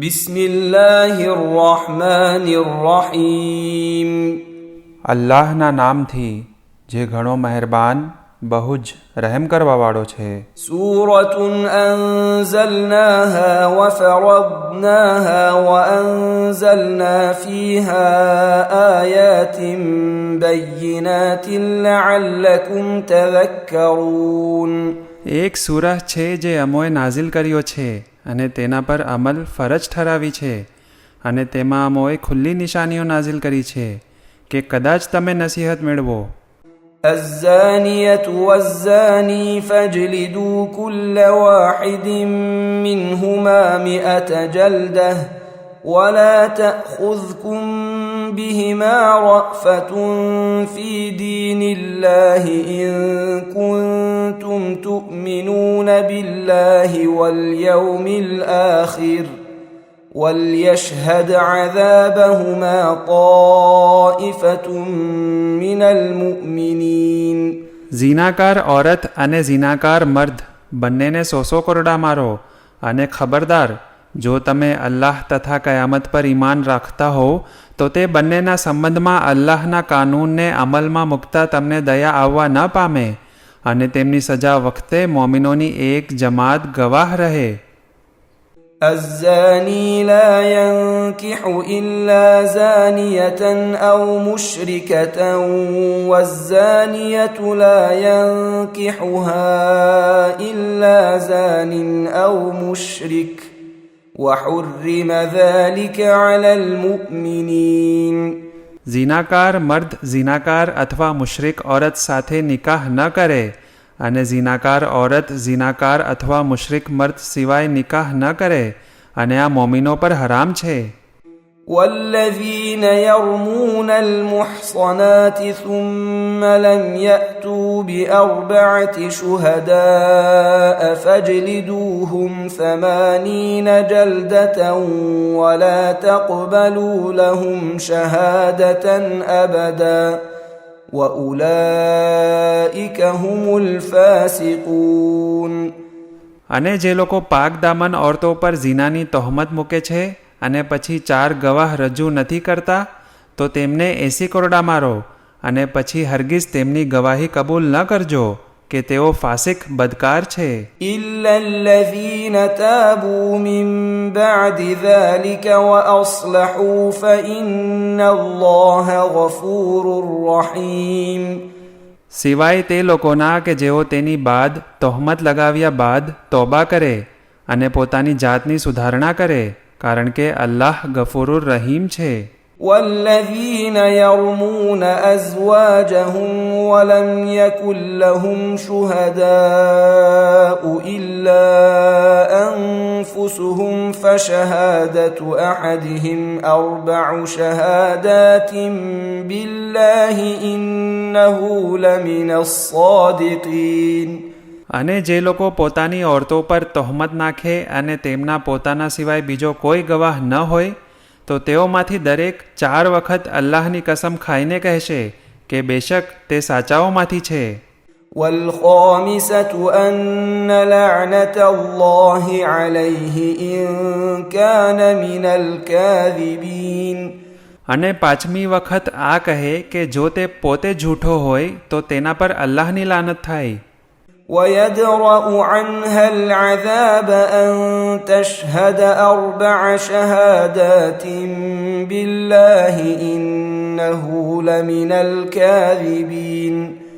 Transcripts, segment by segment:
બિસ્મિલ્લાહિર્રહમાનિર્રહીમ. અલ્લાહના નામથી જે ઘણો મહેરબાન બહુ જ રહેમ કરવાવાળો છે. સૂરતુન અંઝલનાહા વફરદનાહા વઅંઝલના ફીહા આયાતિન બય્યિનાતિન લઅલ્લકુમ તદક્કરૂન. એક સૂરહ છે જે અમોએ નાઝિલ કર્યો છે અને તેના પર અમલ ફરજ ઠરાવી છે, અને તેમાં અમોએ ખુલ્લી નિશાનીઓ નાઝિલ કરી છે કે કદાચ તમે નસીહત મેળવો. الزانية والزاني فاجلدوا كل واحد منهما 100 جلدة ولا تأخذكم بهما رأفة في دين الله إن كنتم تؤمنون بالله واليوم الآخر وليشهد عذابهما طائفة من المؤمنين. ઝીનાકાર ઔરત અને ઝીનાકાર મર્દ બંનેને 100 કોરડા મારો, અને ખબરદાર, જો તમે અલ્લાહ તથા કયામત પર ઈમાન રાખતા હો તો તે બંનેના સંબંધમાં અલ્લાહના કાનૂનને અમલમાં મૂકતા તમને દયા આવવા ન પામે, અને તેમની સજા વખતે મોમિનોની એક જમાત ગવાહ રહે. الزاني لا ينكح إلا زانية أو مشركة والزانية لا ينكحها إلا زان أو مشرك وحرم ذلك على المؤمنين. ઝીનાકાર મર્દ ઝીનાકાર અથવા મુશરિક ઔરત સાથે નિકાહ ન કરે, અને ઝીનાકાર ઔરત ઝીનાકાર અથવા મુશરિક મર્દ સિવાય નિકાહ ન કરે, અને આ મોમિનો પર હરામ છે. والذين يرمون المحصنات ثم لم يأتوا ب4 شهداء فاجلدوهم 80 جلدة ولا تقبلوا لهم شهادة أبدا وأولئك هم الفاسقون. અને જે લોકો પાક દામન ઓરતો પર ઝીનાની તહોમત મૂકે છે અને પછી 4 ગવાહ રજૂ નથી કરતા, તો તેમને 80 કોરડા મારો, અને પછી હરગીઝ તેમની ગવાહી કબૂલ ન કરજો કે તેઓ ફાસિક બદકાર છે. إلا الذين تابوا من بعد ذلك وأصلحوا فإن الله غفور رحيم. સિવાય તે લોકોના કે જેઓ તેની બાદ તહોમત લગાવ્યા બાદ તોબા કરે અને પોતાની જાતની સુધારણા કરે, કારણ કે અલ્લાહ ગફૂરુર રહીમ છે. والذين يرمون أزواجهم ولم يكن لهم شهداء إلا أنفسهم فشهادة أحدهم 4 شهادات بالله إنه لمن الصادقين. અને જે લોકો પોતાની ઓરતો પર તહોમત નાખે અને તેમના પોતાના સિવાય બીજો કોઈ ગવાહ ન હોય, તો તેઓમાંથી દરેક 4 વખત અલ્લાહની કસમ ખાઈને કહેશે કે બેશક તે સાચાઓમાંથી છે. والخامسة أن لعنة الله عليه إن كان من الكاذبين. અને 5મી વખત આ કહે કે જો તે પોતે જૂઠો હોય તો તેના પર અલ્લાહની લાનત થાય. ويدرأ عنها العذاب أن تشهد 4 شهادات بالله إنه لمن الكاذبين.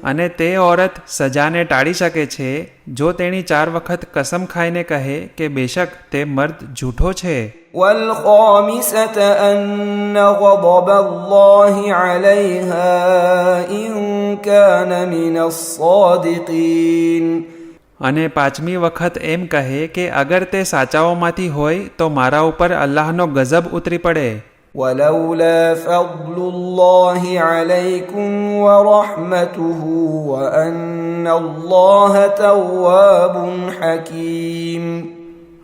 અને તે ઔરત સજાને ટાળી શકે છે જો તેણી 4 વખત કસમ ખાઈને કહે કે બેશક તે મર્દ જૂઠો છે. والخامسة أن غضب الله عليها إن كان من الصادقين. અને 5મી વખત એમ કહે કે અગર તે સાચાઓમાંથી હોય તો મારા ઉપર અલ્લાહનો ગઝબ ઉતરી પડે. ولولا فضل الله عليكم ورحمته وأن الله تواب حكيم.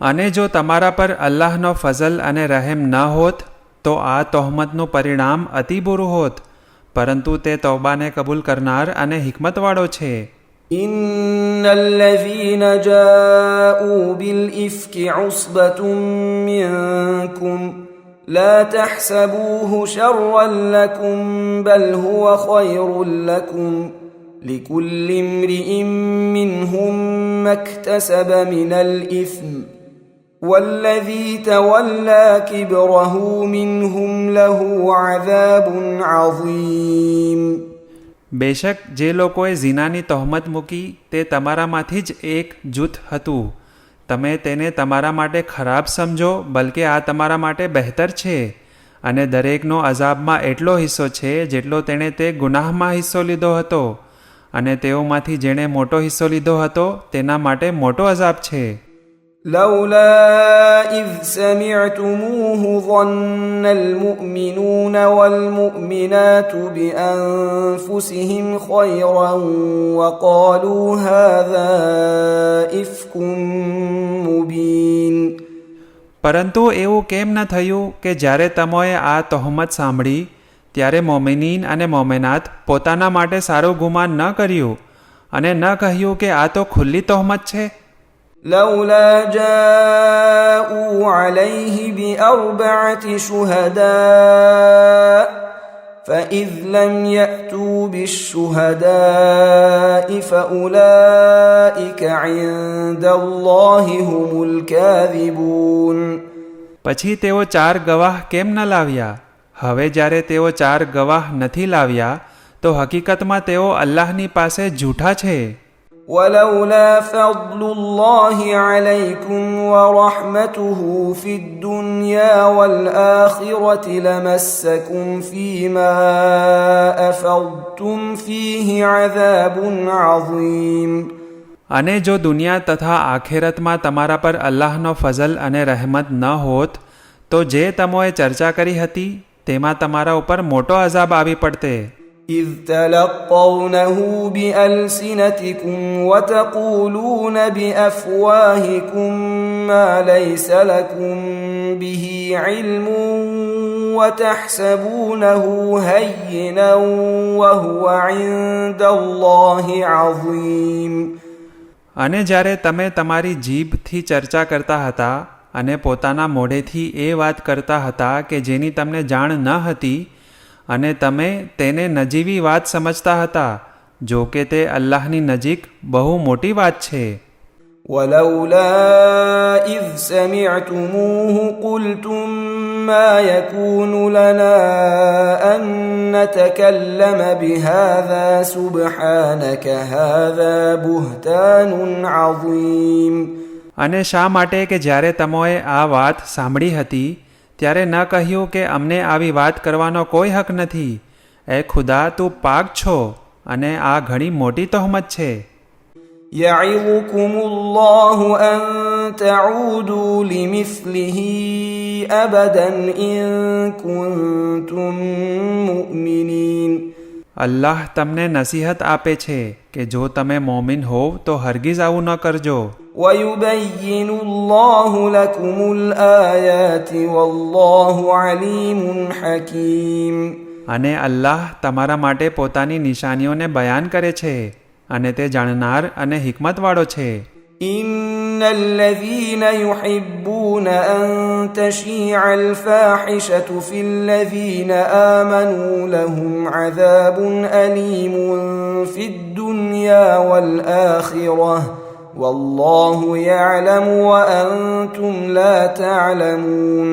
અને જો તમારા પર અલ્લાહનો ફઝલ અને રહેમ ન હોત તો આ તહોમતનું પરિણામ અતિ બુરું હોત, પરંતુ તે તૌબાને કબૂલ કરનાર અને હિકમતવાળો છે. إن الذين جاءوا بالإفك عصبة منكم لا تحسبوه شرا لكم بل هو خير لكم لكل امرئ منهم ما اكتسب من الإثم والذي تولى كبره منهم له عذاب عظيم. બેશક જે લોકોએ ઝીનાની તહોમત મૂકી તે તમારામાંથી જ એક જૂથ હતું. તમે તેને તમારા માટે ખરાબ સમજો, બલકે આ તમારા માટે બહેતર છે. અને દરેકનો અઝાબમાં એટલો હિસ્સો છે જેટલો તેણે તે ગુનાહમાં હિસ્સો લીધો હતો. અને તેઓમાંથી જેણે મોટો હિસ્સો લીધો હતો તેના માટે મોટો અઝાબ છે. لولا إذ سمعتموه ظن المؤمنون والمؤمنات بأنفسهم خيرا وقالوا هذا إفك مبين. પરંતુ એવું કેમ ન થયું કે જ્યારે તમોએ આ તહોમત સાંભળી ત્યારે મોમિનીન અને મોમેનાત પોતાના માટે સારું ગુમાન ન કર્યું અને ન કહ્યું કે આ તો ખુલ્લી તહોમત છે. لولا جاءوا عليه بأربعة شهداء فإذ لم يأتوا بالشهداء فأولئك عند الله هم الكاذبون. પછી તેઓ 4 ગવાહ કેમ ન લાવ્યા? હવે જ્યારે તેઓ 4 ગવાહ નથી લાવ્યા તો હકીકતમાં તેઓ અલ્લાહની પાસે જૂઠા છે. ولولا فضل الله عليكم ورحمته في الدنيا والآخرة لمسكم فيما أفضتم فيه عذاب عظيم. અને જો દુનિયા તથા આખેરતમાં તમારા પર અલ્લાહનો ફઝલ અને રહેમત ન હોત તો જે તમોએ ચર્ચા કરી હતી તેમાં તમારા ઉપર મોટો અઝાબ આવી પડતે. إذ تلقونه بألسنتكم وتقولون بأفواهكم ما ليس لكم به علم وتحسبونه هينا وهو عند الله عظيم. અને જ્યારે તમે તમારી જીભથી ચર્ચા કરતા હતા અને પોતાના મોઢેથી એ વાત કરતા હતા કે જેની તમને જાણ ન હતી અને તમે તેને નજીવી વાત સમજતા હતા, જો કે તે અલ્લાહની નજીક બહુ મોટી વાત છે. ولولا إذ سمعتموه قلتم ما يكون لنا أن نتكلم بهذا سبحانك هذا بهتان عظيم. અને શા માટે કે જ્યારે તમોએ આ વાત સાંભળી હતી ત્યારે ન કહ્યું કે અમને આવી વાત કરવાનો કોઈ હક નથી. એ ખુદા તું પાક છો અને આ ઘણી મોટી તહોમત છે. يعظكم الله أن تعودوا لمثله أبدا إن كنتم مؤمنين. અલ્લાહ તમને નસીહત આપે છે કે જો તમે મોમિન હોવ તો હરગીઝ આવું ન કરજો. ويبين الله لكم الآيات والله عليم حكيم. અને અલ્લાહ તમારા માટે પોતાની નિશાનીઓને બયાન કરે છે અને તે જાણનાર અને હિકમતવાળો છે. إن الذين يحبون أن تشيع الفاحشة في الذين آمنوا لهم عذاب أليم في الدنيا والآخرة والله يعلم وأنتم لا تعلمون.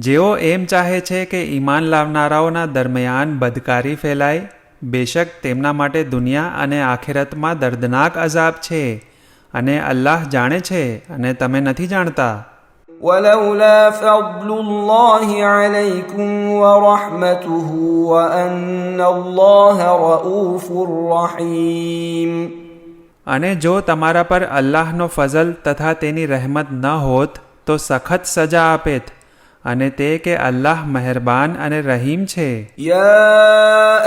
જેઓ એમ ચાહે છે કે ઈમાન લાવનારાઓના દરમિયાન બદકારી ફેલાય, બેશક તેમના માટે દુનિયા અને આખિરતમાં દર્દનાક અઝાબ છે અને અલ્લાહ જાણે છે અને તમે નથી જાણતા. ولولا فضل الله عليكم ورحمته وأن الله رؤوف رحيم. અને જો તમારા પર અલ્લાહનો ફઝલ તથા તેની રહેમત ન હોત તો સખત સજા આપેત અને તે કે અલ્લાહ મહેરબાન અને રહીમ છે. يا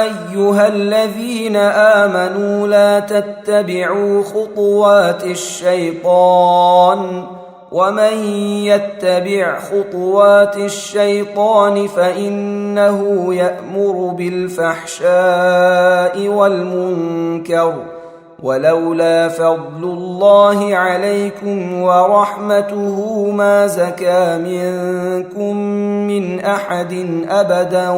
أيها الذين آمنوا لا تتبعوا خطوات الشيطان ومن يتبع خطوات الشيطان فإنه يأمر بالفحشاء والمنكر ولولا فضل الله عليكم ورحمته ما زكى منكم من أحد أبدا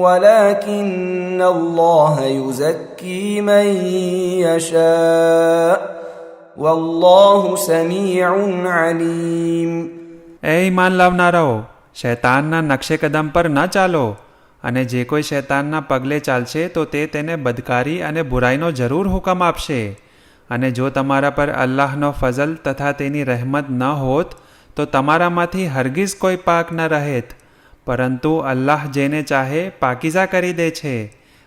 ولكن الله يزكي من يشاء والله سميع عليم. એ ઈમાન લાવનારાઓ, શૈતાનના નકશે કદમ પર ન ચાલો, અને જે કોઈ શૈતાનના પગલે ચાલશે તો તે તેને બદકારી અને બુરાઈનો જરૂર હુકમ આપશે. અને જો તમારા પર અલ્લાહનો ફઝલ તથા તેની રહેમત ન હોત તો તમારામાંથી હરગીઝ કોઈ પાક ન રહેત, પરંતુ અલ્લાહ જેને ચાહે પાકીઝા કરી દે છે,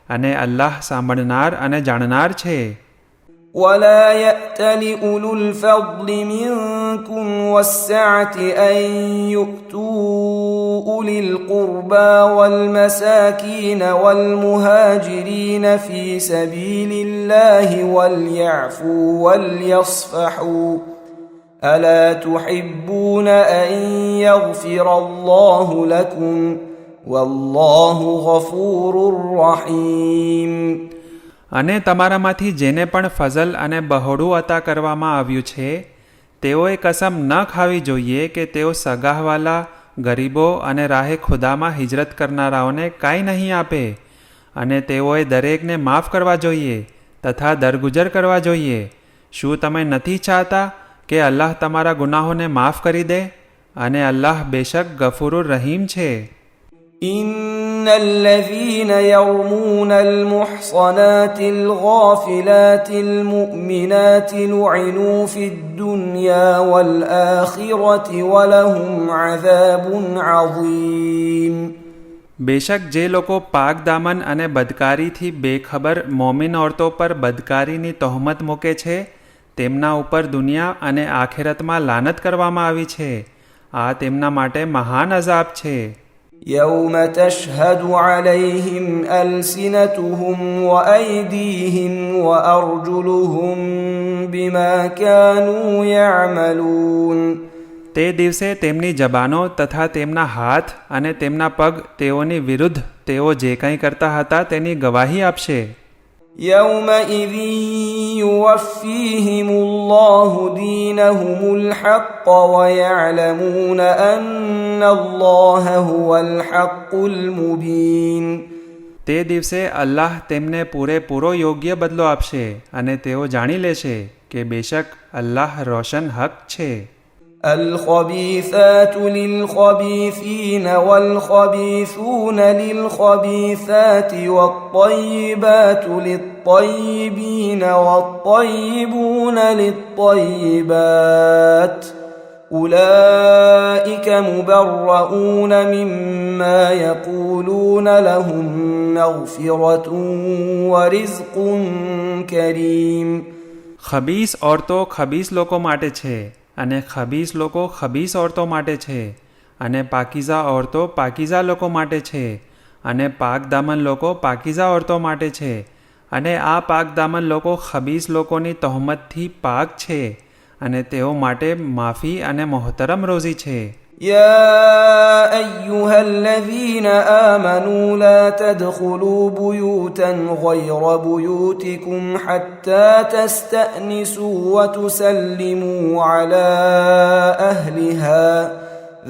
અને અલ્લાહ સાંભળનાર અને જાણનાર છે. ولا يأتل أولو الفضل منكم والسعة أن يؤتوا أولي القربى والمساكين والمهاجرين في سبيل الله وليعفوا وليصفحوا ألا تحبون أن يغفر الله لكم والله غفور رحيم. અને તમારામાંથી જેને પણ ફઝલ અને બહોળું અતા કરવામાં આવ્યું છે તેઓએ કસમ ન ખાવી જોઈએ કે તેઓ સગાહવાલા, ગરીબો અને રાહે ખુદામાં હિજરત કરનારાઓને કાંઈ નહીં આપે, અને તેઓએ દરેકને માફ કરવા જોઈએ તથા દરગુજર કરવા જોઈએ. શું તમે નથી ચાહતા કે અલ્લાહ તમારા ગુનાહોને માફ કરી દે? અને અલ્લાહ બેશક ગફૂરુર રહીમ છે. إن الذين يرمون المحصنات الغافلات المؤمنات لعنوا في الدنيا والآخرة ولهم عذاب عظيم. બેશક જે લોકો પાક દામન અને બદકારીથી બેખબર મોમિન ઓરતો પર બદકારીની તહોમત મૂકે છે તેમના ઉપર દુનિયા અને આખિરતમાં લાનત કરવામાં આવી છે. આ તેમના માટે મહાન અઝાબ છે. يوم تشهد عليهم ألسنتهم وأيديهم وأرجلهم بما كانوا يعملون. તે દિવસે તેમની જબાનો તથા તેમના હાથ અને તેમના પગ તેઓની વિરુદ્ધ તેઓ જે કંઈ કરતા હતા તેની ગવાહી આપશે. يومئذ يوفيهم الله دينهم الحق ويعلمون أن الله هو الحق المبين. તે દિવસે અલ્લાહ તેમને પૂરેપૂરો યોગ્ય બદલો આપશે અને તેઓ જાણી લેશે કે બેશક અલ્લાહ રોશન હક છે. الخبيثات للخبيثين والخبيثون للخبيثات والطيبات للطيبين والطيبون للطيبات أولئك مبرؤون مما يقولون لهم مغفرة ورزق كريم. ખબીસ ઓરતો ખબીસ લોકો માટે છે, અને ખબીસ લોકો ખબીસ ઓરતો માટે છે, અને પાકીઝા ઓરતો પાકીઝા લોકો માટે છે, અને પાક દામન લોકો પાકીઝા ઓરતો માટે છે, અને આ પાક દામન લોકો ખબીસ લોકોની તહોમતથી પાક છે, અને તેઓ માટે માફી અને મોહતરમ રોઝી છે. يا أيها الذين آمنوا لا تدخلوا بيوتا غير بيوتكم حتى تستأنسوا وتسلموا على أهلها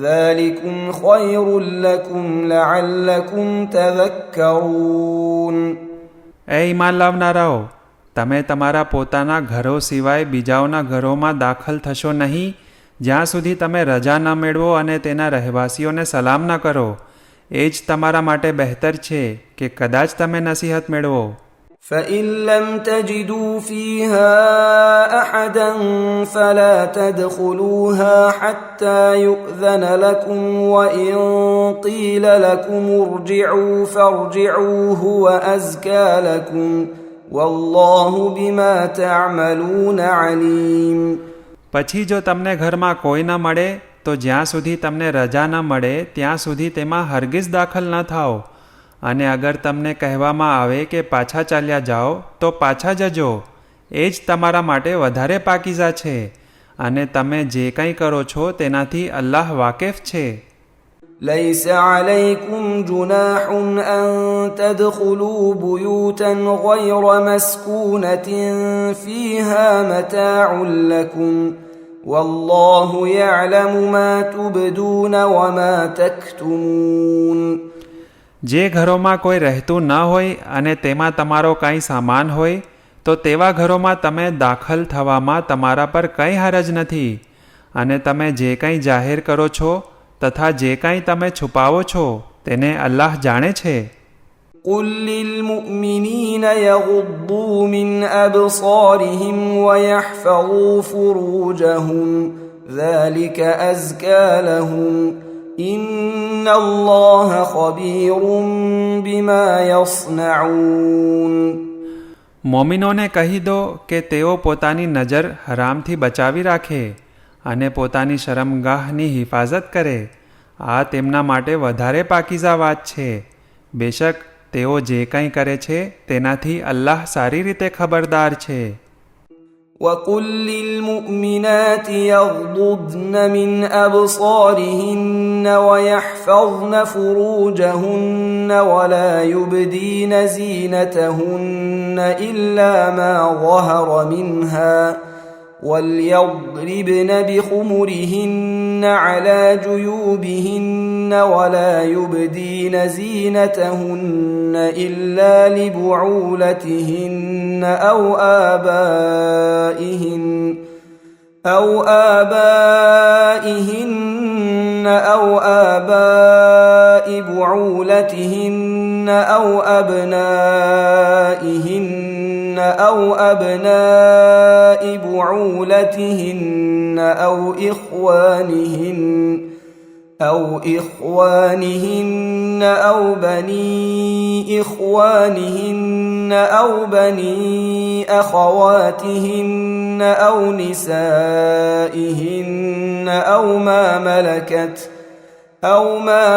ذلكم خير لكم لعلكم تذكرون. એ ઈમાન લાવનારાઓ, તમે તમારા પોતાના ઘરો સિવાય બીજાઓના ઘરોમાં દાખલ થશો નહીં જ્યાં સુધી તમે રજા ન મેળવો અને તેના રહેવાસીઓને સલામ ન કરો. એ જ તમારા માટે બહેતર છે કે કદાચ તમે નસીહત મેળવો. فإن لم تجدوا فيها أحدا فلا تدخلوها حتى يؤذن لكم وإن قيل لكم ارجعوا فارجعوا هو أزكى لكم والله بما تعملون عليم. પછી જો તમને ઘરમાં કોઈ ન મળે તો જ્યાં સુધી તમને રજા ન મળે ત્યાં સુધી તેમાં હરગીઝ દાખલ ન થાઓ, અને અગર તમને કહેવામાં આવે કે પાછા ચાલ્યા જાઓ તો પાછા જજો. એ જ તમારા માટે વધારે પાકીઝા છે, અને તમે જે કંઈ કરો છો તેનાથી અલ્લાહ વાકેફ છે. ليس عليكم جناح أن تدخلوا بيوتا غير مسكونة فيها متاع لكم والله يعلم ما تبدون وما تكتمون. જે ઘરોમાં કોઈ રહેતું ન હોય અને તેમાં તમારો કંઈ સામાન હોય તો તેવા ઘરોમાં તમે દાખલ થવામાં તમારા પર કંઈ હરજ નથી. અને તમે જે કંઈ જાહેર કરો છો તથા જે કંઈ તમે છુપાવો છો તેને અલ્લાહ જાણે છે. قل للمؤمنين يغضوا من أبصارهم ويحفظوا فروجهم ذلك أزكى لهم إن الله خبير بما يصنعون. મોમિનોને કહી દો કે તેઓ પોતાની નજર હરામથી બચાવી રાખે અને પોતાની શરમગાહની હિફાજત કરે. આ તેમના માટે વધારે પાકીઝા વાત છે. બેશક તેઓ જે કંઈ કરે છે તેનાથી અલ્લાહ સારી રીતે ખબરદાર છે. وقل للمؤمنات يغضضن من أبصارهن ويحفظن فروجهن ولا يبدين زينتهن إلا ما ظهر منها وليضربن بخمرهن على جيوبهن ولا يبدين زينتهن إلا لبعولتهن أو آبائهن أو آباء بعولتهن أو أبنائهن أو أبناء بعولتهن أو إخوانهن أو بني إخوانهن أو بني أخواتهن أو نسائهن أو ما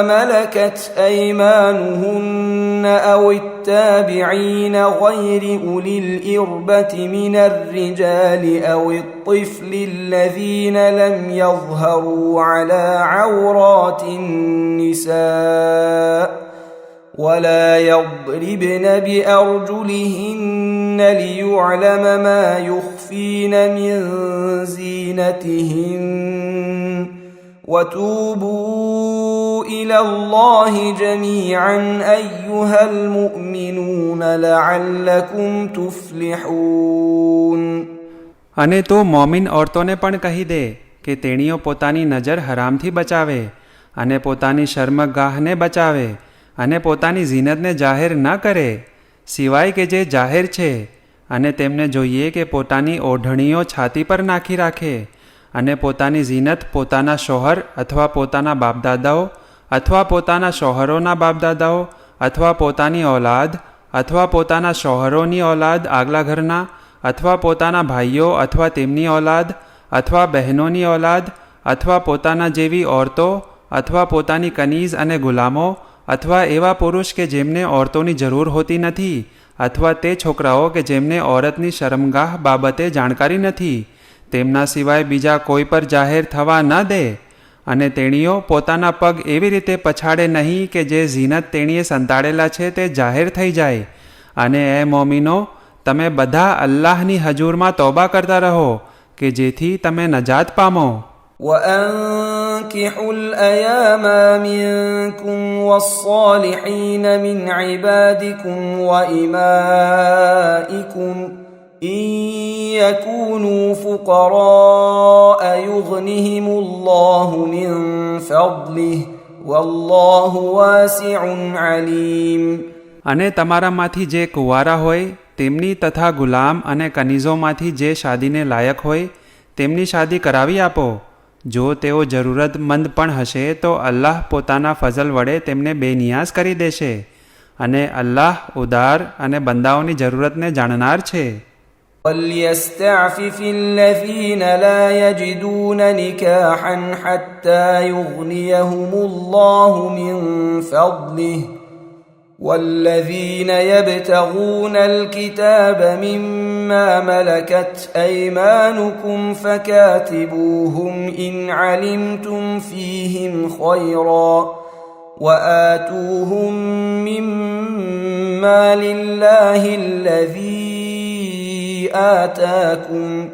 ملكت أيمانهن أو التابعين غير أولي الإربة من الرجال أو الطفل الذين لم يظهروا على عورات النساء ولا يضربن بأرجلهن ليعلم ما يخفين من زينتهن وتوبوا إلى الله جميعا أيها المؤمنون لعلكم تفلحون. અને તો મોમિન ઓરતોને પણ કહી દે કે તેણીઓ પોતાની નજર હરામથી બચાવે અને પોતાની શર્મગાહને બચાવે અને પોતાની ઝીનતને જાહેર ન કરે સિવાય કે જે જાહેર છે. અને તેમને જોઈએ કે પોતાની ઓઢણીઓ છાતી પર નાખી રાખે અને પોતાની ઝીનત પોતાના શોહર અથવા પોતાના બાપદાદાઓ અથવા પોતાના શોહરોના બાપદાદાઓ અથવા પોતાની ઔલાદ અથવા પોતાના શોહરોની ઔલાદ આગલા ઘરના અથવા પોતાના ભાઈઓ અથવા તેમની ઔલાદ અથવા બહેનોની ઔલાદ અથવા પોતાના જેવી ઓરતો અથવા પોતાની કનીઝ અને ગુલામો અથવા એવા પુરુષ કે જેમને ઓરતોની જરૂર હોતી નથી અથવા તે છોકરાઓ કે જેમને ઓરતની શરમગાહ બાબતે જાણકારી નથી તેમના સિવાય બીજા કોઈ પર જાહેર થવા ન દે. અને તેણીઓ પોતાના પગ એવી રીતે પછાડે નહીં કે જે ઝીનત તેણીએ સંતાડેલા છે તે જાહેર થઈ જાય. અને એ મોમીનો તમે બધા અલ્લાહની હજૂરમાં તોબા કરતા રહો કે જેથી તમે નજાત પામો. وأنكحوا الأيام منكم والصالحين من عبادكم وإمائكم إن يكونوا فقراء يغنهم الله من فضله والله واسع عليم. અને તમારામાંથી જે કુંવારા હોય તેમની તથા ગુલામ અને કનીઝોમાંથી જે શાદીને લાયક હોય તેમની શાદી કરાવી આપો. જો તેઓ જરૂરતમંદ પણ હશે તો અલ્લાહ પોતાના ફઝલ વડે તેમને બેનિયાઝ કરી દેશે અને અલ્લાહ ઉદાર અને બંદાઓની જરૂરતને જાણનાર છે. وَلْيَسْتَعْفِفِ الَّذِينَ لَا يَجِدُونَ نِكَاحًا حَتَّى يُغْنِيَهُمُ اللَّهُ مِنْ فَضْلِهِ وَالَّذِينَ يَبْتَغُونَ الْكِتَابَ مِمَّا مَلَكَتْ أَيْمَانُكُمْ فَكَاتِبُوهُمْ إِنْ عَلِمْتُمْ فِيهِمْ خَيْرًا وآتوهم مما لله الذي آتاكم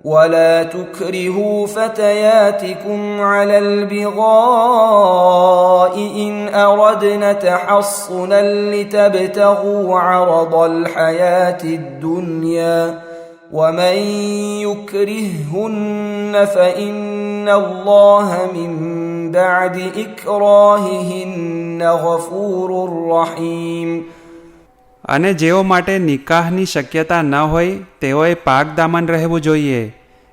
ولا تكرهوا فتياتكم على البغاء إن أردنا تحصنا لتبتغوا عرض الحياة الدنيا ومن يكرههن فإن الله من بعد إكراههن غفور رحيم. અને જેઓ માટે નિકાહની શક્યતા ન હોય તેઓએ પાક દામન રહેવું જોઈએ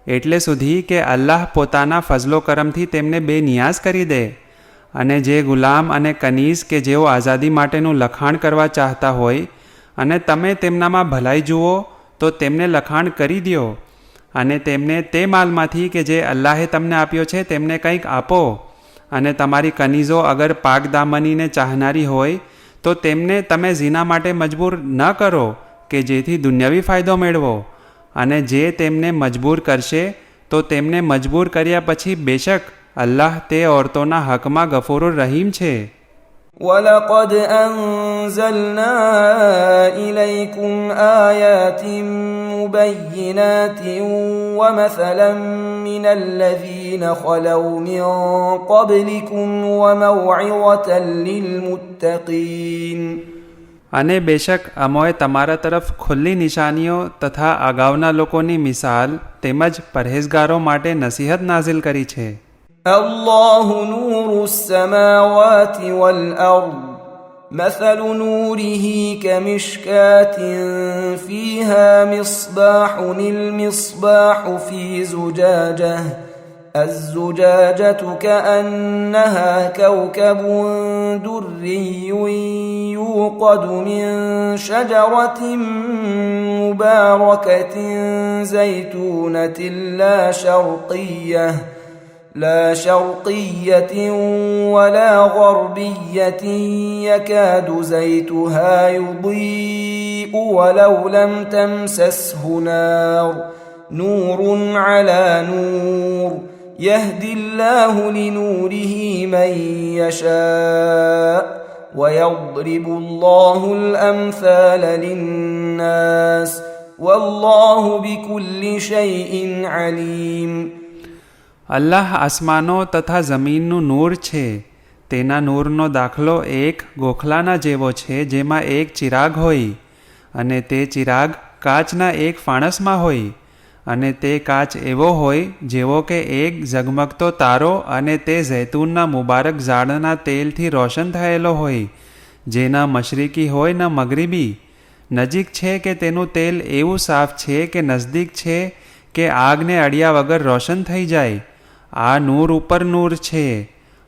એટલે સુધી કે અલ્લાહ પોતાના ફઝલો કરમથી તેમને બેનિયાઝ કરી દે. અને જે ગુલામ અને કનીઝ કે જેઓ આઝાદી માટેનું લખાણ કરવા ચાહતા હોય અને તમે તેમનામાં ભલાઈ જુઓ તો તેમને લખાણ કરી દ્યો અને તેમને તે માલમાંથી કે જે અલ્લાહે તમને આપ્યો છે તેમને કંઈક આપો. અને તમારી કનીઝો અગર પાક દામનીને ચાહનારી હોય તો તેમને તમે ઝીના માટે મજબૂર ન કરો કે જેથી દુન્યવી ફાયદો મેળવો. અને જે તેમને મજબૂર કરશે તો તેમને મજબૂર કર્યા પછી બેશક અલ્લાહ તે ઓરતોના હકમાં ગફૂરુર રહીમ છે. وَلَقَدْ أَنزَلْنَا إِلَيْكُمْ آيَاتٍ مُبَيِّنَاتٍ وَمَثَلًا مِنَ الَّذِينَ خَلَوْا مِن قَبْلِكُمْ وَمَوْعِظَةً لِلْمُتَّقِينَ. અને બેશક અમોએ તમારા તરફ ખુલ્લી નિશાનીઓ તથા અગાઉના લોકોની મિસાલ તેમજ પરહેઝગારો માટે નસીહત નાઝિલ કરી છે. الله نور السماوات والأرض مثل نوره كمشكاة فيها مصباح المصباح في زجاجة الزجاجة كأنها كوكب دري يوقد من شجرة مباركة زيتونة لا شرقية ولا غربية يكاد زيتها يضيء ولو لم تمسسه نار نور على نور يهدي الله لنوره من يشاء ويضرب الله الأمثال للناس والله بكل شيء عليم. અલ્લાહ આસમાનો તથા જમીનનું નૂર છે. તેના નૂરનો દાખલો એક ગોખલાના જેવો છે જેમાં એક ચિરાગ હોય અને તે ચિરાગ કાચના એક ફાણસમાં હોય અને તે કાચ એવો હોય જેવો કે એક ઝગમગતો તારો અને તે ઝૈતૂનના મુબારક ઝાડના તેલથી રોશન થયેલો હોય જે ન મશરીકી હોય ન મગરીબી. નજીક છે કે તેનું તેલ એવું સાફ છે કે નજદીક છે કે આગને અડ્યા વગર રોશન થઈ જાય. આ નૂર ઉપર નૂર છે.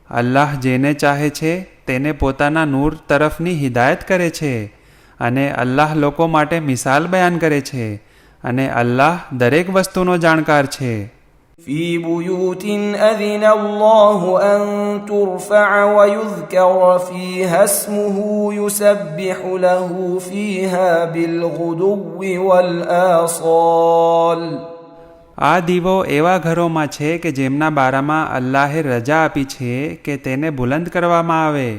અલ્લાહ જેને ચાહે છે તેને પોતાના નૂર તરફની હિદાયત કરે છે અને અલ્લાહ લોકો માટે મિસાલ બયાન કરે છે અને અલ્લાહ દરેક વસ્તુનો જાણકાર છે. في بيوت أذن الله أن ترفع ويذكر فيها اسمه يسبح له فيها بالغدو والآصال. આ દીવો એવા ઘરોમાં છે કે જેમના બારામાં અલ્લાહે રજા આપી છે કે તેને બુલંદ કરવામાં આવે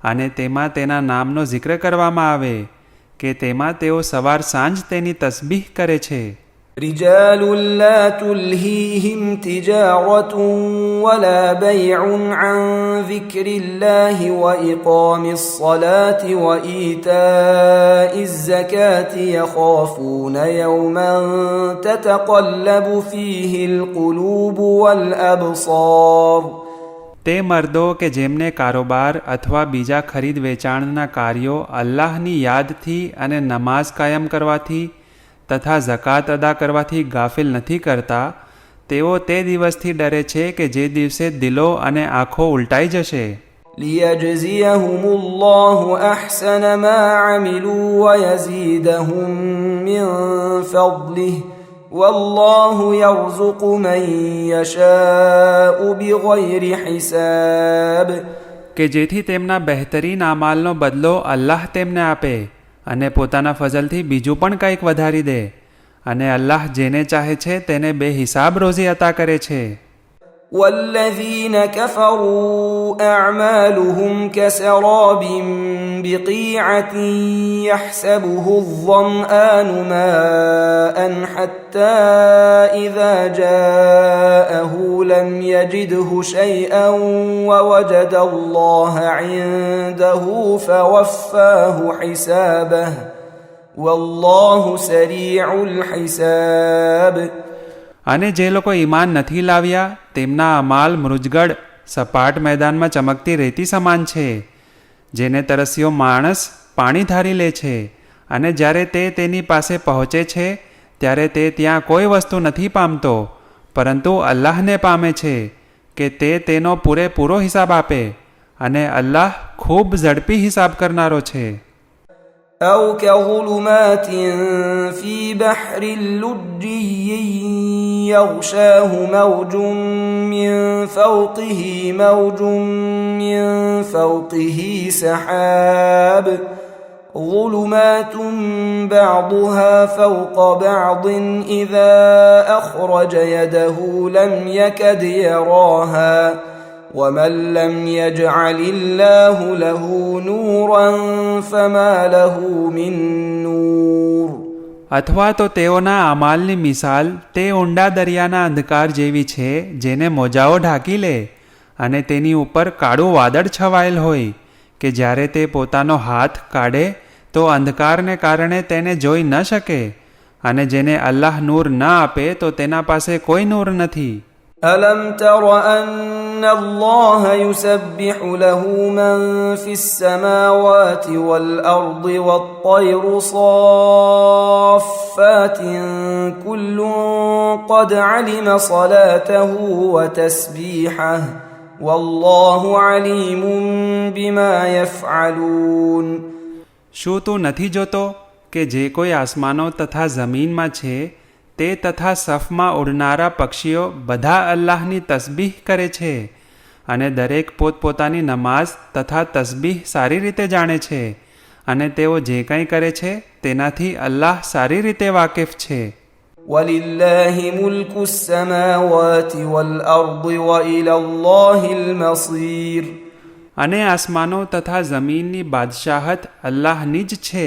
અને તેમાં તેના નામનો જિક્ર કરવામાં આવે કે તેમાં તેઓ સવાર સાંજ તેની તસબીહ કરે છે. رجال لا تلهيهم تجارة ولا بيع عن ذكر الله وإقام الصلاة وإيتاء الزكاة يخافون يوما تتقلب فيه القلوب والأبصار. તે મર્દો કે જેમને કારોબાર અથવા બીજા ખરીદ વેચાણના કાર્યો અલ્લાહની યાદથી અને નમાઝ કાયમ કરવાથી તથા ઝકાત અદા કરવાથી ગાફિલ નથી કરતા તેઓ તે દિવસથી ડરે છે કે જે દિવસે દિલો અને આંખો ઉલટાઈ જશે. ليجزيهم الله أحسن ما عملوا ويزيدهم من فضله والله يرزق من يشاء بغير حساب. કે જેથી તેમના બહેતરીન આમાલનો બદલો અલ્લાહ તેમને આપે અને પોતાના ફઝલથી બીજું પણ કંઈક વધારી દે અને અલ્લાહ જેને ચાહે છે તેને બેહિસાબ રોઝી અતા કરે છે. والذين كفروا أعمالهم كسراب بقيعة يحسبه الظمآن ماء حتى إذا جاءه لم يجده شيئا ووجد الله عنده فوفاه حسابه والله سريع الحساب. અને જે લોકો ઈમાન નથી લાવ્યા તેમના અમાલ મૃજગળ સપાટ મેદાનમાં ચમકતી રેતી સમાન છે, જેને તરસ્યો માણસ પાણી ધારી લે છે, અને જ્યારે તે તેની પાસે પહોંચે છે ત્યારે તે ત્યાં કોઈ વસ્તુ નથી પામતો, પરંતુ અલ્લાહને પામે છે કે તે તેનો પૂરેપૂરો હિસાબ આપે, અને અલ્લાહ ખૂબ ઝડપી હિસાબ કરનારો છે. أو كظلمات في بحر لجي يغشاه موج من فوقه موج من فوقه سحاب ظلمات بعضها فوق بعض إذا أخرج يده لم يكد يراها ومن لم يجعل الله له نورا فما له من نور. અથવા તો તેઓના અમાલની મિસાલ તે ઊંડા દરિયાના અંધકાર જેવી છે જેને મોજાઓ ઢાંકી લે અને તેની ઉપર કાળું વાદળ છવાયેલ હોય કે જ્યારે તે પોતાનો હાથ કાઢે તો અંધકારને કારણે તેને જોઈ ન શકે, અને જેને અલ્લાહ નૂર ન આપે તો તેના પાસે કોઈ નૂર નથી. ألم تر أن الله يسبح له من في السماوات والأرض والطير صافات كل قد علم صلاته وتسبيحه والله عليم بما يفعلون. શું તું નથી જોતો કે જે કોઈ આસમાનો તથા જમીનમાં છે તે તથા સફમાં ઉડનારા પક્ષીઓ બધા અલ્લાહની તસબીહ કરે છે, અને દરેક પોતપોતાની નમાઝ તથા તસબીહ સારી રીતે જાણે છે, અને તેઓ જે કંઈ કરે છે તેનાથી અલ્લાહ સારી રીતે વાકેફ છે. وَلِلَّهِ مُلْكُ السَّمَاوَاتِ وَالْأَرْضِ وَإِلَى اللَّهِ الْمَصِيرُ. અને આસમાનો તથા જમીનની બાદશાહત અલ્લાહની જ છે,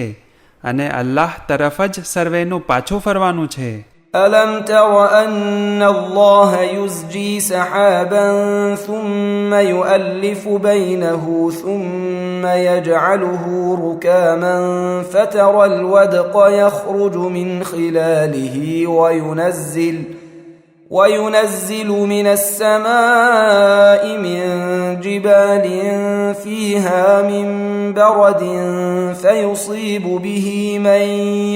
અને અલ્લાહ તરફ જ સર્વેનું પાછું ફરવાનું છે. ألم تر أن الله يزجي سحابا ثم يؤلف بينه ثم يجعله ركاما فترى الودق يخرج من خلاله وينزل من السماء من جبال فيها من برد فيصيب به من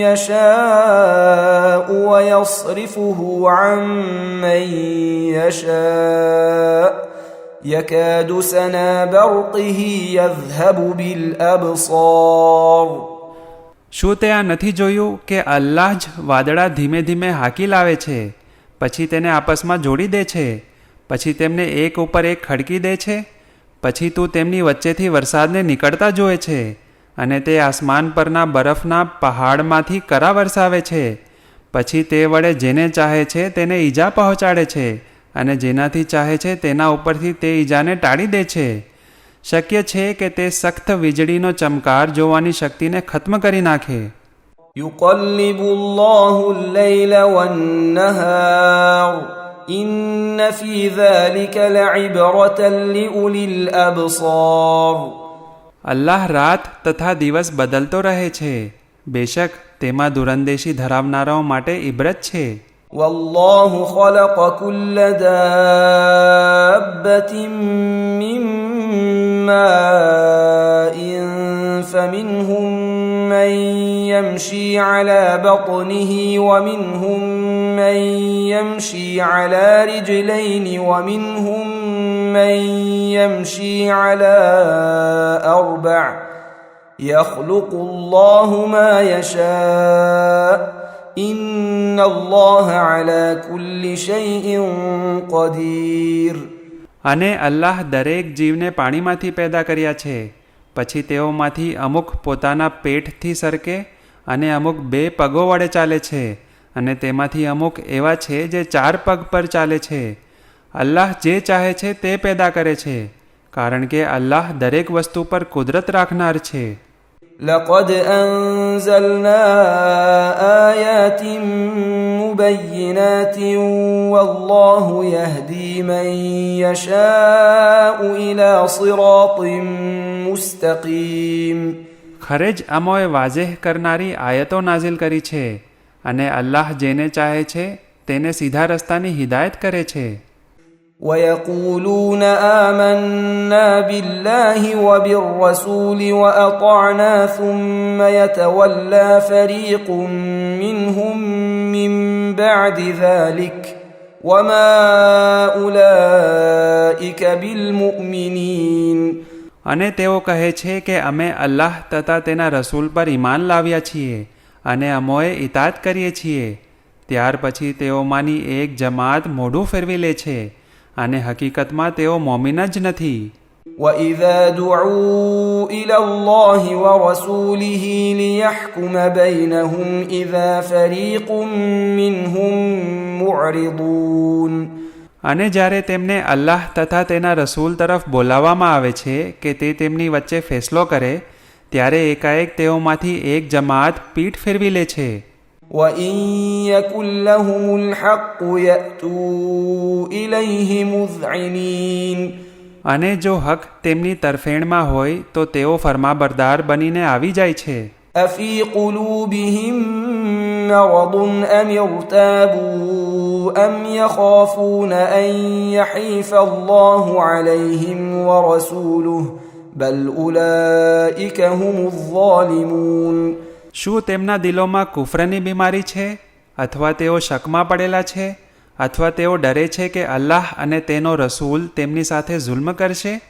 يشاء ويصرفه عن من يشاء يكاد سنا برقه يذهب بالأبصار. શું તે આ નથી જોયું કે અલ્લાહ જ વાદળા ધીમે ધીમે હાકી લાવે છે, પછી તેને આપસમાં જોડી દે છે, પછી તેમને એક ઉપર એક ખડકી દે છે, પછી તું તેમની વચ્ચેથી વરસાદને નીકળતા જોએ છે, અને તે આસમાન પરના બરફના પહાડમાંથી કરા વરસાવે છે, પછી તે વડે જેને ચાહે છે તેને ઈજા પહોંચાડે છે, અને જેનાથી ચાહે છે તેના ઉપરથી તે ઈજાને ટાળી દે છે. શક્ય છે કે તે સખ્ત વીજળીનો ચમકાર જોવાની શક્તિને ખત્મ કરી નાખે. يقلب الله الليل والنهار إن في ذلك لعبرة لأولي الأبصار. અલ્લાહ રાત તથા દિવસ બદલતો રહે છે, બેશક તેમાં દૂરંદેશી ધરાવનારાઓ માટે ઇબરત છે. والله خلق كل دابة من ماء فمنهم من يمشي على بطنه ومنهم من يمشي على رجلين ومنهم من يمشي على أربع يخلق الله ما يشاء إن الله على كل شيء قدير. અને અલ્લાહ દરેક જીવને પાણીમાંથી પેદા કર્યા છે, પછી તેઓમાંથી અમુક પોતાના પેટથી સરકે, અને અમુક 2 પગો વડે ચાલે છે, અને તેમાંથી અમુક એવા છે જે 4 પગ પર ચાલે છે, અલ્લાહ જે ચાહે છે તે પેદા કરે છે, કારણ કે અલ્લાહ દરેક વસ્તુ પર કુદરત રાખનાર છે. لقد أنزلنا آيات مبينات والله يهدي من يشاء إلى صراط مستقيم. ખરે જ અમોએ વાઝેહ કરનારી આયતો નાઝિલ કરી છે, અને અલ્લાહ જેને ચાહે છે તેને સીધા રસ્તાની હિદાયત કરે છે. ويقولون آمنا بالله وبالرسول وأطعنا ثم يتولى فريق منهم من بعد ذلك وما أولئك بالمؤمنين. અને તેઓ કહે છે કે અમે અલ્લાહ તથા તેના રસૂલ પર ઈમાન લાવ્યા છીએ અને અમોએ ઇતાત કરીએ છીએ. ત્યાર પછી તેઓમાંની એક જમાત મોઢું ફેરવી લે છે, અને હકીકતમાં તેઓ મોમિન જ નથી. وَإِذَا دُعُوا إِلَى اللَّهِ وَرَسُولِهِ لِيَحْكُمَ بَيْنَهُمْ إِذَا فَرِيقٌ مِّنْهُمْ مُعْرِضُونَ. અને જ્યારે તેમને અલ્લાહ તથા તેના રસૂલ તરફ બોલાવવામાં આવે છે કે તે તેમની વચ્ચે ફેસલો કરે, ત્યારે એકાએક તેઓમાંથી એક જમાત પીઠ ફેરવી લે છે. وَإِن يَكُن لَّهُمُ الْحَقُّ يَأْتُوا إِلَيْهِ مُذْعِنِينَ. અને જો હક તેમની તરફેણમાં હોય તો તેઓ ફરમાબરદાર બનીને આવી જાય છે. أَفِي قُلُوبِهِم مَّرَضٌ أَمِ ارْتَابُوا أَمْ يَخَافُونَ أَن يَحِيفَ اللَّهُ عَلَيْهِمْ وَرَسُولُهُ بَلْ أُولَٰئِكَ هُمُ الظَّالِمُونَ. શું તેમના દિલોમાં કુફરની બીમારી છે, અથવા તેઓ શકમાં પડેલા છે, અથવા તેઓ ડરે છે કે અલ્લાહ અને તેનો રસૂલ તેમની સાથે જુલ્મ કરશે?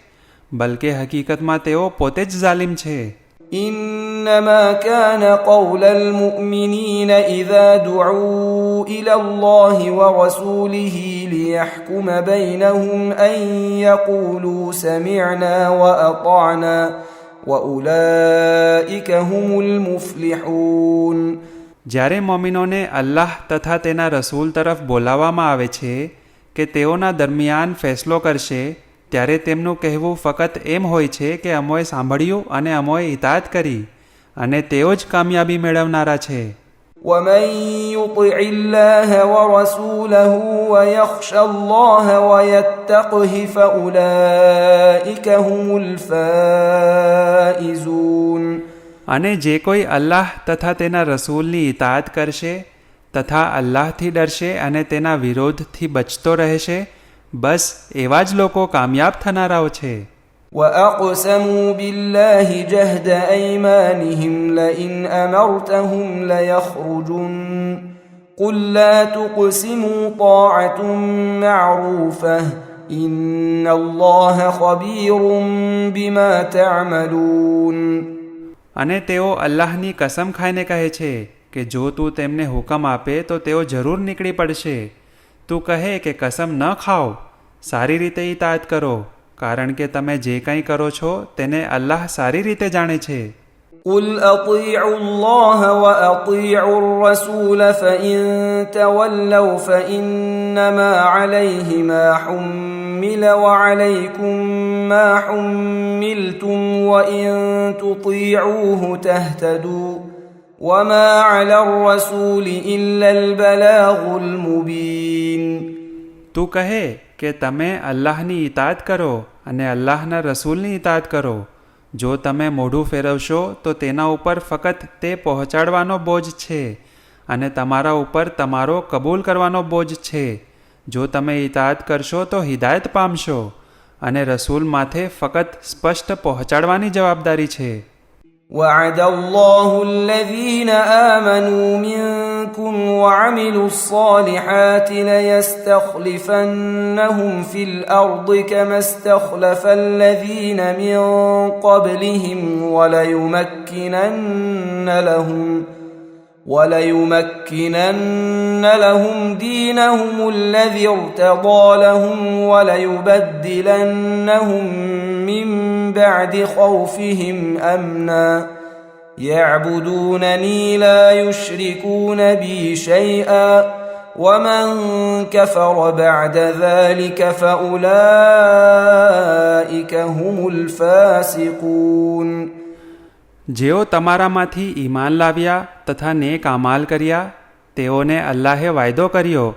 બલકે હકીકતમાં તેઓ પોતે જ ઝાલિમ છે. إنما كان قول المؤمنين إذا دعوا إلى الله ورسوله ليحكم بينهم أن يقولوا سمعنا وأطعنا وأولئك هم المفلحون. જ્યારે મોમિનોને અલ્લાહ તથા તેના રસૂલ તરફ બોલાવવામાં આવે છે કે તેઓના દરમિયાન ફેસલો કરશે, ત્યારે તેમનું કહેવું ફક્ત એમ હોય છે કે અમોએ સાંભળ્યું અને અમોએ ઇતાત કરી, અને તેઓ જ કામયાબી મેળવનારા છે. ومن يطع الله ورسوله ويخشى الله ويتقه فأولئك هم الفائزون. અને જે કોઈ અલ્લાહ તથા તેના રસૂલની ઇતાત કરશે તથા અલ્લાહથી ડરશે અને તેના વિરોધથી બચતો રહેશે, બસ એવા જ લોકો કામયાબ થનારાઓ છે. وأقسموا بالله جهد أيمانهم لئن أمرتهم ليخرجن قل لا تقسموا طاعة معروفة إن الله خبير بما تعملون. અને તેઓ અલ્લાહની કસમ ખાઈને કહે છે કે જો તું તેમને હુકમ આપે તો તેઓ જરૂર નીકળી પડશે. તું કહે કે કસમ ન ખાઓ, સારી રીતે ઇતાત કરો, કારણ કે તમે જે કંઈ કરો છો તેને અલ્લાહ સારી રીતે જાણે છે. قل أطيعوا الله وأطيعوا الرسول فإن تولوا فإنما عليه ما حمل وعليكم ما حملتم وإن تطيعوه تهتدوا وما على الرسول إلا البلاغ المبين. તું કહે કે તમે અલ્લાહની ઇતાત કરો અને અલ્લાહના રસૂલની ઇતાત કરો. જો તમે મોઢું ફેરવશો તો તેના ઉપર ફક્ત તે પહોંચાડવાનો બોજ છે, અને તમારા ઉપર તમારો કબૂલ કરવાનો બોજ છે. જો તમે ઇતાત કરશો તો હિદાયત પામશો, અને રસૂલ માથે ફક્ત સ્પષ્ટ પહોંચાડવાની જવાબદારી છે. وعد الله الذين آمنوا منكم وعملوا الصالحات ليستخلفنهم في الأرض كما استخلف الذين من قبلهم وليمكنن لهم دينهم الذي ارتضى لهم وليبدلنهم من بعد خوفهم أمنا يعبدونني لا يشركون بي شيئا ومن كفر بعد ذلك فأولئك هم الفاسقون. જેઓ તમારામાંથી ઈમાન લાવ્યા તથા નેક અમાલ કર્યા તેઓને અલ્લાહે વાયદો કર્યો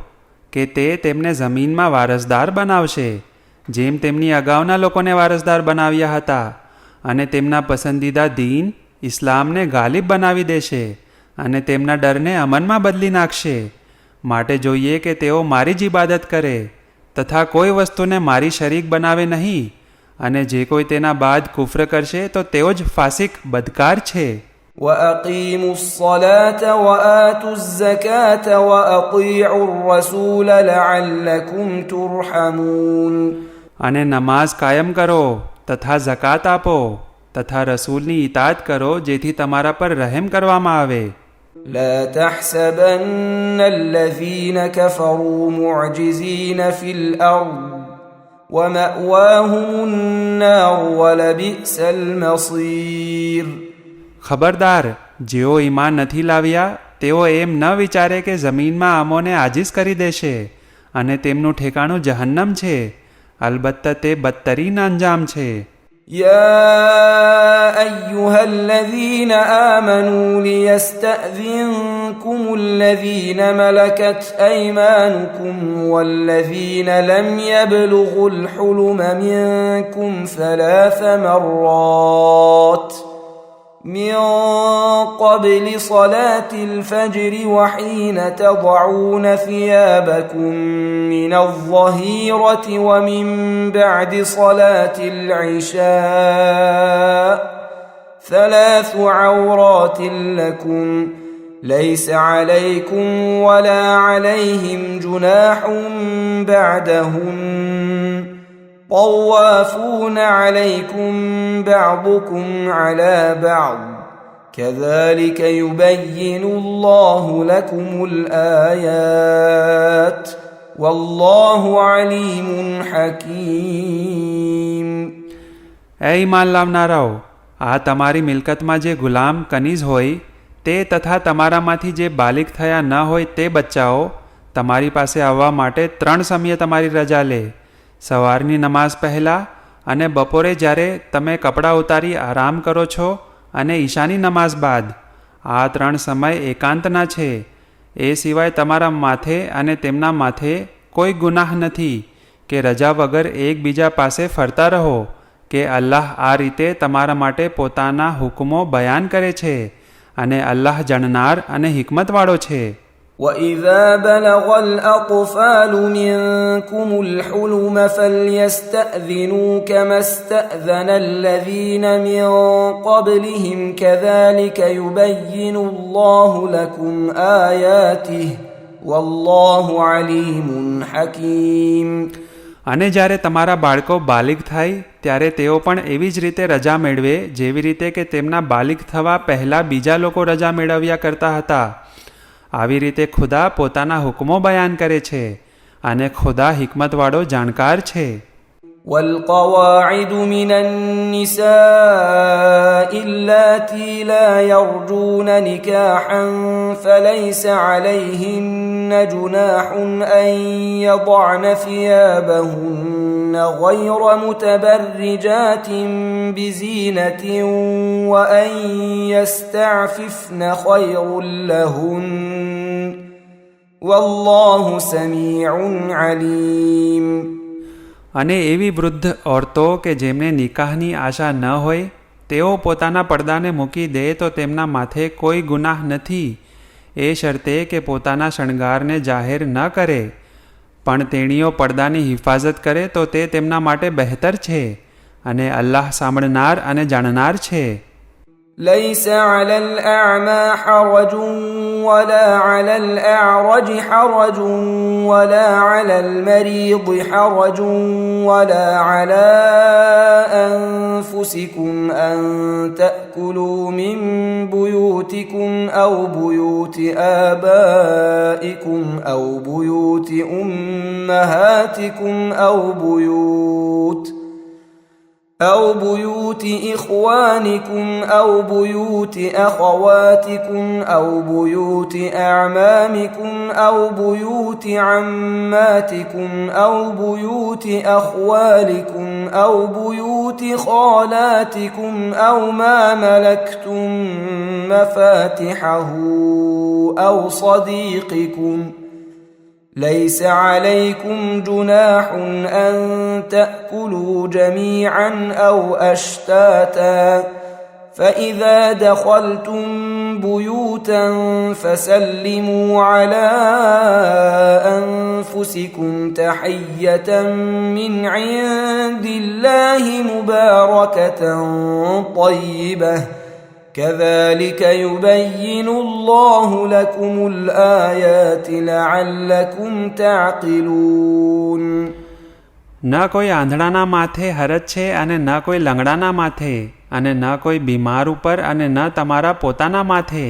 કે તે તેમને જમીનમાં વારસદાર બનાવશે જેમ તેમની અગાઉના લોકોને વારસદાર બનાવ્યા હતા, અને તેમના પસંદીદા દીન ઇસ્લામને ગાલિબ બનાવી દેશે અને તેમના ડરને અમનમાં બદલી નાખશે. માટે જોઈએ કે તેઓ મારી જ ઇબાદત કરે તથા કોઈ વસ્તુને મારી શરીક બનાવે નહીં, અને જે કોઈ તેના બાદ કુફર કરશે તો તેઓ જ ફાસિક બદકાર છે. وأقيموا الصلاة وآتوا الزكاة وأطيعوا الرسول لعلكم ترحمون. અને નમાઝ કાયમ કરો તથા ઝકાત આપો તથા રસૂલની ઇતાત કરો જેથી તમારા પર રહેમ કરવામાં આવે. لا تحسبن الذين كفروا معجزين في الأرض ومأواهم النار ولبئس المصير. ખબરદાર, જેઓ ઈમાન નથી લાવ્યા તેઓ એમ ન વિચારે કે જમીનમાં અમોને આજીઝ કરી દેશે અને તેમનું ઠેકાણું જહન્નમ છે. અલબત્ત તે બદતરીન અંજામ છે. يا أيها الذين آمنوا ليستأذنكم الذين ملكت أيمانكم والذين لم يبلغوا الحلم منكم 3 مرات من قبل صلاة الفجر وحين تضعون ثيابكم من الظهيرة ومن بعد صلاة العشاء 3 عورات لكم ليس عليكم ولا عليهم جناح بعدهن طوافون عليكم بعضكم على بعض كذلك يبين الله لكم الآيات والله عليم حكيم. એ ઈમાન લાવનારાઓ, આ તમારી મિલકતમાં જે ગુલામ કનીઝ હોય તે તથા તમારામાંથી જે બાલિગ થયા ન હોય તે બચ્ચાઓ તમારી પાસે આવવા માટે 3 સમયે તમારી રજા લે. સવારની નમાઝ પહેલાં અને બપોરે જ્યારે તમે કપડાં ઉતારી આરામ કરો છો અને ઈશાની નમાઝ બાદ. આ 3 સમય એકાંતના છે. એ સિવાય તમારા માથે અને તેમના માથે કોઈ ગુનાહ નથી કે રજા વગર એકબીજા પાસે ફરતા રહો, કે અલ્લાહ આ રીતે તમારા માટે પોતાના હુકમો બયાન કરે છે અને અલ્લાહ જાણનાર અને હિકમતવાળો છે. وَإِذَا بَلَغَ الْأَطْفَالُ مِنكُمُ الْحُلُمَ فَلْيَسْتَأْذِنُوا كَمَا اسْتَأْذَنَ الَّذِينَ مِن قَبْلِهِمْ كَذَلِكَ يُبَيِّنُ اللَّهُ لَكُمْ آيَاتِهِ وَاللَّهُ عَلِيمٌ حَكِيمٌ. અને જ્યારે તમારા બાળકો બાલિગ થાય ત્યારે તેઓ પણ એવી જ રીતે રજા મેળવે જેવી રીતે કે તેમના બાલિગ થવા પહેલાં બીજા લોકો રજા મેળવ્યા કરતા હતા. આવી રીતે ખુદા પોતાના હુકમો બયાન કરે છે અને ખુદા હિકમતવાળો જાણકાર છે. والقواعد من النساء اللاتي لا يرجون نكاحا فليس عليهن جناح أن يضعن ثيابهن غير متبرجات بزينة وأن يستعففن خير لهن والله سميع عليم. અને એવી વૃદ્ધ ઓરતો કે જેમને નિકાહની આશા ન હોય તેઓ પોતાના પડદાને મૂકી દે તો તેમના માથે કોઈ ગુનાહ નથી, એ શરતે કે પોતાના શણગારને જાહેર ન કરે, પણ તેણીઓ પડદાની હિફાજત કરે તો તે તેમના માટે બહેતર છે અને અલ્લાહ સાંભળનાર અને જાણનાર છે. ليس على الأعمى حرج ولا على الأعرج حرج ولا على المريض حرج ولا على أنفسكم أن تأكلوا من بيوتكم أو بيوت آبائكم أو بيوت أمهاتكم أو بيوت إخوانكم أو بيوت أخواتكم أو بيوت أعمامكم أو بيوت عماتكم أو بيوت أخوالكم أو بيوت خالاتكم أو ما ملكتم مفاتحه أو صديقكم ليس عليكم جناح أن تأكلوا جميعا أو أشتاتا فإذا دخلتم بيوتا فسلموا على أنفسكم تحية من عند الله مباركة طيبة كذلك يبين الله لكم الآيات لعلكم تعقلون. ન કોઈ આંધળાના માથે હરજ છે અને ન કોઈ લંગડાના માથે અને ન કોઈ બીમાર ઉપર અને ન તમારા પોતાના માથે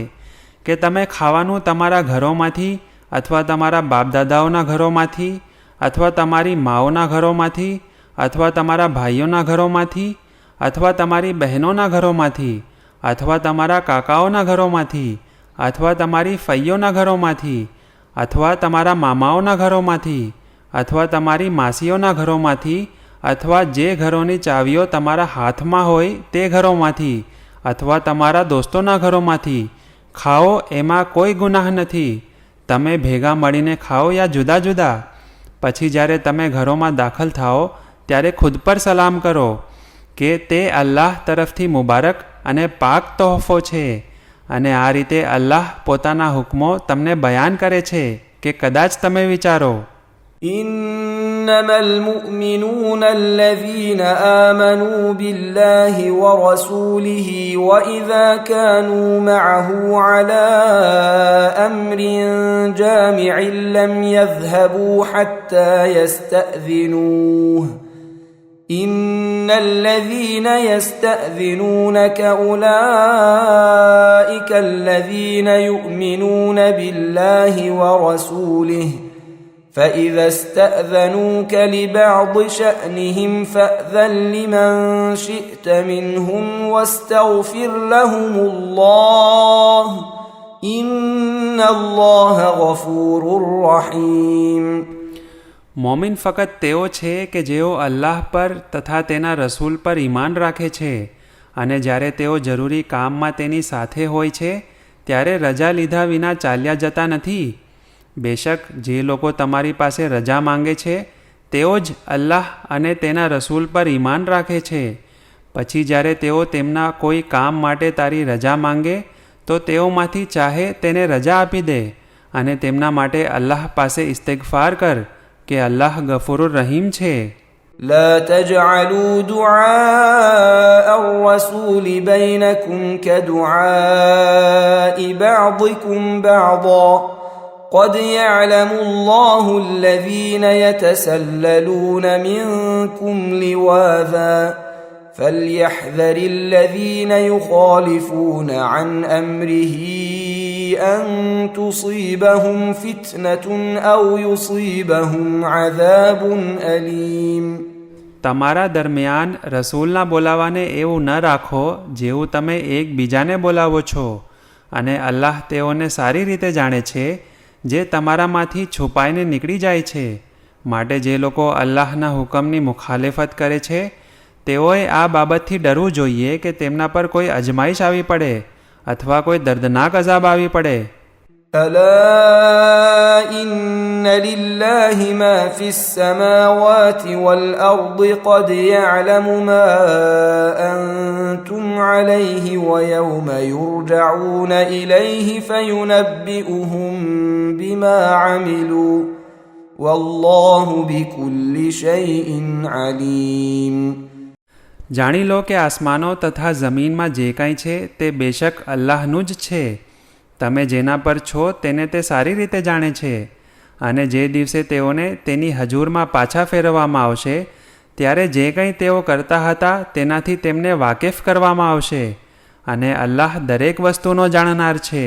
કે તમે ખાવાનું તમારા ઘરોમાંથી અથવા તમારા બાપદાદાઓના ઘરોમાંથી અથવા તમારી માઓના ઘરોમાંથી અથવા તમારા ભાઈઓના ઘરોમાંથી અથવા તમારી બહેનોના ઘરોમાંથી અથવા તમારા કાકાઓના ઘરોમાંથી અથવા તમારી ફઈઓના ઘરોમાંથી અથવા તમારા મામાઓના ઘરોમાંથી અથવા તમારી માસીઓના ઘરોમાંથી અથવા જે ઘરોની ચાવીઓ તમારા હાથમાં હોય તે ઘરોમાંથી અથવા તમારા દોસ્તોના ઘરોમાંથી ખાઓ, એમાં કોઈ ગુનાહ નથી. તમે ભેગા મળીને ખાઓ યા જુદા જુદા. પછી જ્યારે તમે ઘરોમાં દાખલ થાઓ ત્યારે ખુદ પર સલામ કરો કે તે અલ્લાહ તરફથી મુબારક અને પાક તોહફો છે. અને આ રીતે અલ્લાહ પોતાના હુકમો તમને બયાન કરે છે કે કદાચ તમે વિચારો. إنما المؤمنون الذين آمنوا بالله ورسوله وإذا كانوا معه على أمر جامع لم يذهبوا حتى يستأذنوه إن الذين يستأذنونك أولئك الذين يؤمنون بالله ورسوله فإذا استأذنوك لبعض شأنهم فأذن لمن شئت منهم واستغفر لهم الله إن الله غفور رحيم. મોમિન ફકત તેઓ છે કે જેઓ અલ્લાહ પર તથા તેના રસૂલ પર ઈમાન રાખે છે અને જ્યારે તેઓ જરૂરી કામમાં તેની સાથે હોય છે ત્યારે રજા લીધા વિના ચાલ્યા જતા નથી. બેશક જે લોકો તમારી પાસે રજા માંગે છે તેઓ જ અલ્લાહ અને તેના રસૂલ પર ઈમાન રાખે છે. પછી જ્યારે તેઓ તેમના કોઈ કામ માટે તારી રજા માંગે તો તેઓમાંથી ચાહે તેને રજા આપી દે અને તેમના માટે અલ્લાહ પાસે ઇસ્તિગફાર કર કે અલ્લાહ ગફુરુર રહીમ છે. لا تجعلوا دعاء الرسول بينكم كدعاء بعضكم بعضا قد يعلم الله الذين يتسللون منكم لواذا فليحذر الذين يخالفون عن أمره أن تصيبهم فتنة أو يصيبهم عذاب أليم. તમારા દરમિયાન રસૂલના બોલાવાને એવું ન રાખો જેવું તમે એકબીજાને બોલાવો છો અને અલ્લાહ તેઓને સારી રીતે જાણે છે જે તમારામાંથી છુપાઈને નીકળી જાય છે. માટે જે લોકો અલ્લાહના હુકમની મુખાલેફત કરે છે તેઓએ આ બાબતથી ડરવું જોઈએ કે તેમના પર કોઈ અજમાઈશ આવી પડે અથવા કોઈ દર્દનાક અઝાબ આવી પડે. ألا إن لله ما في السماوات والأرض قد يعلم ما أنتم عليه ويوم يرجعون إليه فينبئهم بما عملوا والله بكل شيء عليم. જાણી લો કે આસમાનો તથા જમીનમાં જે કાંઈ છે તે બેશક અલ્લાહનું જ છે. તમે જેના પર છો તેને તે સારી રીતે જાણે છે અને જે દિવસે તેઓને તેની હજૂરમાં પાછા ફેરવવામાં આવશે ત્યારે જે કંઈ તેઓ કરતા હતા તેનાથી તેમને વાકેફ કરવામાં આવશે અને અલ્લાહ દરેક વસ્તુનો જાણનાર છે.